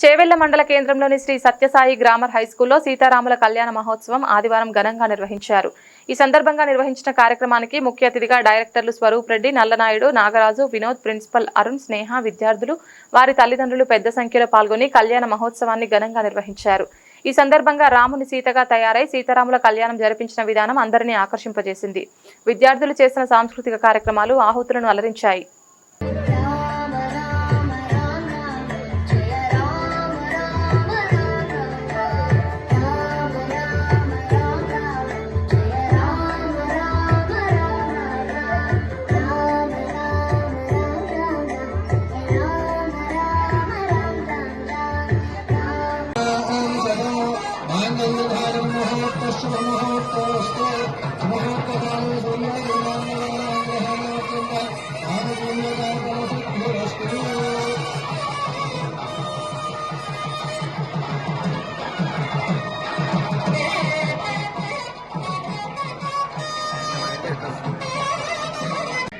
చేవెళ్ల మండల కేంద్రంలోని శ్రీ సత్యసాయి గ్రామర్ హైస్కూల్లో సీతారాముల కళ్యాణ మహోత్సవం ఆదివారం ఘనంగా నిర్వహించారు. ఈ సందర్భంగా నిర్వహించిన కార్యక్రమానికి ముఖ్య అతిథిగా డైరెక్టర్లు స్వరూప్ రెడ్డి, నల్లనాయుడు, నాగరాజు, వినోద్, ప్రిన్సిపల్ అరుణ్, స్నేహ, విద్యార్థులు, వారి తల్లిదండ్రులు పెద్ద సంఖ్యలో పాల్గొని కళ్యాణ మహోత్సవాన్ని ఘనంగా నిర్వహించారు. ఈ సందర్భంగా రాముని సీతగా తయారై సీతారాముల కళ్యాణం జరిపించిన విధానం అందరినీ ఆకర్షింపజేసింది. విద్యార్థులు చేసిన సాంస్కృతిక కార్యక్రమాలు ఆహుతులను అలరించాయి.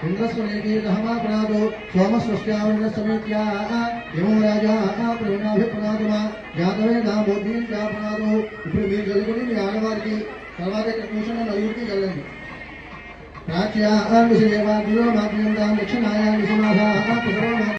इंद्रस्वनेतीर्हमाप्रादो सोमस्वस्यावण्णसमीत्याः यमो राजाः प्रेरणाभिप्रादुमा जातवेदा बोधिं चाप्रादो ఇప్పుడు మీరు జరుగుని ఆడవారికి తర్వాత ఇక్కడ కూర్చున్న నలుగురికి జరగండి. ప్రాచ్యాः విషయేవాదిలో మాధ్యందాం దక్షిణాయాం విషమాధాः పురోమాధాం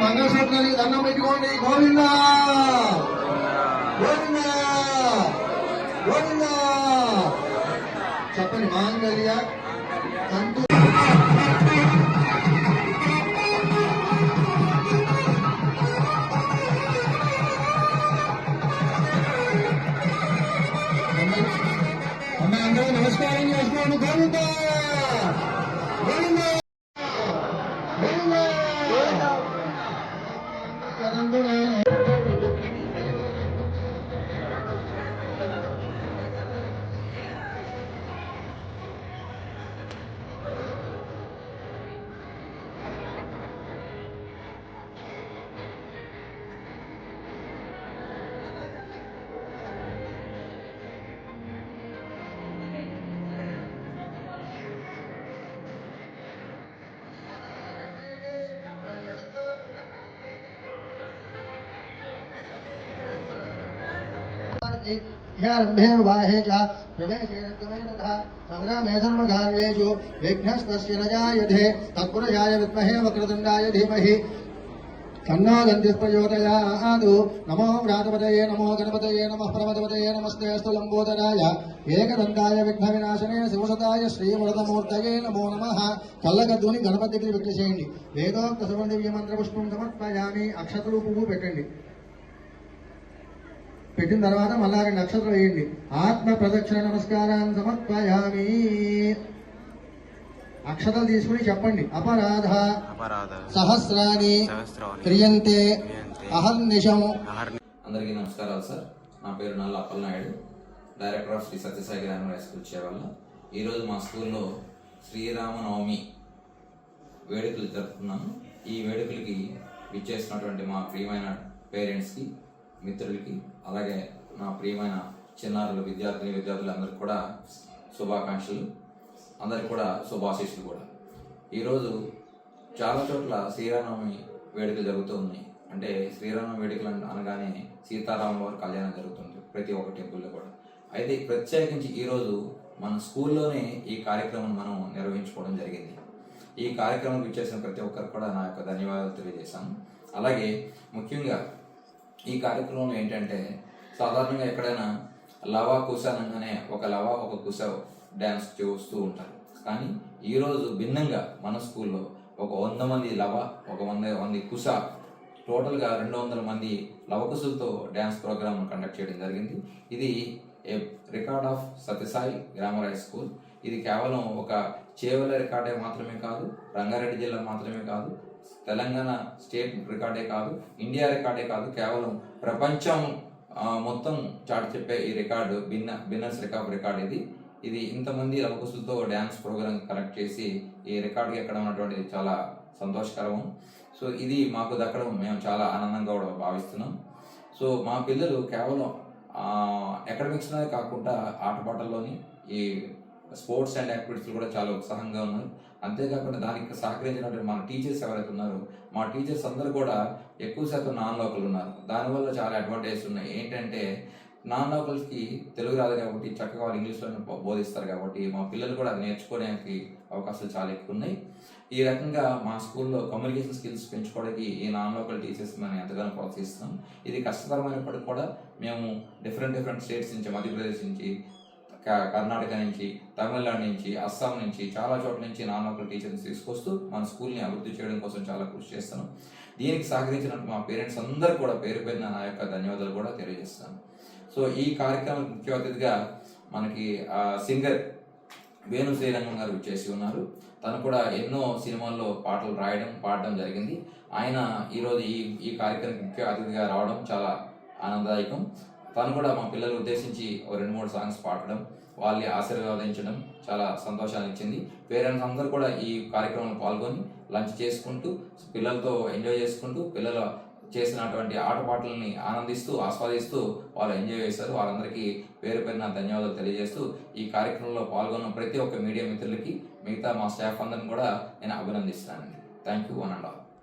మంగళసూత్రానికి దండం పెట్టుకోండి. గోవిందా గోవిందా గోవిందా చెప్పండి. మాంగళ్య తంతు అందరూ నమస్కారం చేసుకోండి. గోవిందా గోవిందా वाहे च प्रवेशेन संग्रामे सर्वकार्येषु विघ्नस्तस्य न जायते तत्पुरुषाय विद्महे वक्रतुण्डाय धीमहि तन्नो दन्तिः प्रचोदयात्. नमो व्रातपतये नमो गणपतये नमः परमपतये नमस्तेऽस्तु लम्बोदराय एकदन्ताय विघ्नविनाशने शिवसुताय श्रीवरदमूर्तये नमो नमः. कल्लकद्दुनि गणपतिకి విగ్రహేయండి. వేదోక్త సువర్ణదివ్య మంత్ర పుష్పం సమర్పయామి. అక్షతలు పువ్వు పెట్టండి. పెట్టిన తర్వాత మళ్ళా 2 నక్షత్రం వేయండి. ఆత్మ ప్రదక్షిణ నమస్కారాన్ని సమర్పయామి. అక్షతలు తీసుకుని చెప్పండి. అపరాధ సహస్రాన్ని క్రియంతే అహర్నిశం. అందరికీ నమస్కారాలు సార్. నా పేరు Nalla Appalanaidu, director of Shri Sathyasai grammar high school Chevalla. ఈరోజు మా స్కూల్లో శ్రీరామనవమి వేడుకలు జరుపుతున్నాము. ఈ వేడుకలకి విచ్చేసినటువంటి మా ప్రియమైన పేరెంట్స్కి, మిత్రులకి, అలాగే నా ప్రియమైన చిన్నారులు విద్యార్థులందరికీ కూడా శుభాకాంక్షలు. అందరికి కూడా శుభాశీస్సులు కూడా. ఈరోజు చాలా చోట్ల శ్రీరామనవమి వేడుకలు జరుగుతూ ఉన్నాయి. అంటే శ్రీరామనవమి వేడుకలు అనగానే సీతారాముల వారి కళ్యాణం జరుగుతుంది ప్రతి ఒక్క టెంపుల్లో కూడా. అయితే ప్రత్యేకించి ఈరోజు మన స్కూల్లోనే ఈ కార్యక్రమం మనం నిర్వహించుకోవడం జరిగింది. ఈ కార్యక్రమం ఇచ్చేసిన ప్రతి ఒక్కరికి కూడా నా యొక్క ధన్యవాదాలు తెలియజేశాను. అలాగే ముఖ్యంగా ఈ కార్యక్రమంలో ఏంటంటే, సాధారణంగా ఎక్కడైనా లవ కుశ అనగానే ఒక లవ ఒక కుశ డ్యాన్స్ చూస్తూ ఉంటారు. కానీ ఈరోజు భిన్నంగా మన స్కూల్లో ఒక 100 మంది ఒక 100 కుష, టోటల్గా 200 మంది లవకుశులతో డ్యాన్స్ ప్రోగ్రామ్ కండక్ట్ చేయడం జరిగింది. ఇది a record of Sathya Sai grammar high school. ఇది కేవలం ఒక చేవెళ్ళ రికార్డే మాత్రమే కాదు, రంగారెడ్డి జిల్లా మాత్రమే కాదు, తెలంగాణ స్టేట్ రికార్డే కాదు, ఇండియా రికార్డే కాదు, కేవలం ప్రపంచం మొత్తం చాటి చెప్పే ఈ రికార్డు బిన్నర్స్ రికార్డ్ ఇది ఇంతమంది లవకుశులతో డ్యాన్స్ ప్రోగ్రామ్ కనెక్ట్ చేసి ఈ రికార్డుకి ఎక్కడం ఉన్నటువంటిది చాలా సంతోషకరం. సో ఇది మాకు దక్కడం మేము చాలా ఆనందంగా కూడా భావిస్తున్నాం. సో మా పిల్లలు కేవలం అకాడమిక్స్లోనే కాకుండా ఆటపాటల్లోని ఈ స్పోర్ట్స్ అండ్ యాక్టివిటీస్లో కూడా చాలా ఉత్సాహంగా ఉన్నారు. అంతేకాకుండా దానికి సహకరించినటువంటి మన టీచర్స్ ఎవరైతే ఉన్నారో, మా టీచర్స్ అందరూ కూడా ఎక్కువ శాతం నాన్ లోకల్ ఉన్నారు. దానివల్ల చాలా అడ్వాంటేజెస్ ఉన్నాయి. ఏంటంటే నాన్ లోకల్స్కి తెలుగు రాదు కాబట్టి చక్కగా వాళ్ళు ఇంగ్లీష్లోనే బోధిస్తారు కాబట్టి మా పిల్లలు కూడా అది నేర్చుకోవడానికి అవకాశాలు చాలా ఎక్కువ ఉన్నాయి. ఈ రకంగా మా స్కూల్లో కమ్యూనికేషన్ స్కిల్స్ పెంచుకోవడానికి ఈ నాన్ లోకల్ టీచర్స్ మనం ఎంతగానో ప్రోత్సహిస్తున్నాం. ఇది కష్టతరమైనప్పటికీ కూడా మేము డిఫరెంట్ స్టేట్స్ నుంచి, మధ్యప్రదేశ్ నుంచి, కర్ణాటక నుంచి, తమిళనాడు నుంచి, అస్సాం నుంచి, చాలా చోట్ల నుంచి నాన్ లోకల్ టీచర్స్ తీసుకొస్తూ మన స్కూల్ని అభివృద్ధి చేయడం కోసం చాలా కృషి చేస్తున్నాం. దీనికి సహకరించినట్టు మా పేరెంట్స్ అందరూ కూడా పేరు పేరున నా యొక్క ధన్యవాదాలు కూడా తెలియజేస్తాను. సో ఈ కార్యక్రమం ముఖ్య అతిథిగా మనకి సింగర్ వేణు శ్రీరంగం గారు చేసి ఉన్నారు. తను కూడా ఎన్నో సినిమాల్లో పాటలు పాడడం జరిగింది. ఆయన ఈరోజు ఈ కార్యక్రమానికి ముఖ్య అతిథిగా రావడం చాలా ఆనందదాయకం. తను కూడా మా పిల్లలు ఉద్దేశించి 2-3 సాంగ్స్ పాడడం, వాళ్ళని ఆశీర్వదించడం చాలా సంతోషాన్ని ఇచ్చింది. పేరెంట్స్ అందరూ కూడా ఈ కార్యక్రమంలో పాల్గొని లంచ్ చేసుకుంటూ, పిల్లలతో ఎంజాయ్ చేసుకుంటూ, పిల్లలు చేసినటువంటి ఆటపాటలని ఆస్వాదిస్తూ వాళ్ళు ఎంజాయ్ చేశారు. వాళ్ళందరికీ పేరు పేరున ధన్యవాదాలు తెలియజేస్తూ ఈ కార్యక్రమంలో పాల్గొన్న ప్రతి ఒక్క మీడియా మిత్రులకి, మిగతా మా స్టాఫ్ అందరిని కూడా నేను అభినందిస్తున్నానండి. Thank you, one and all.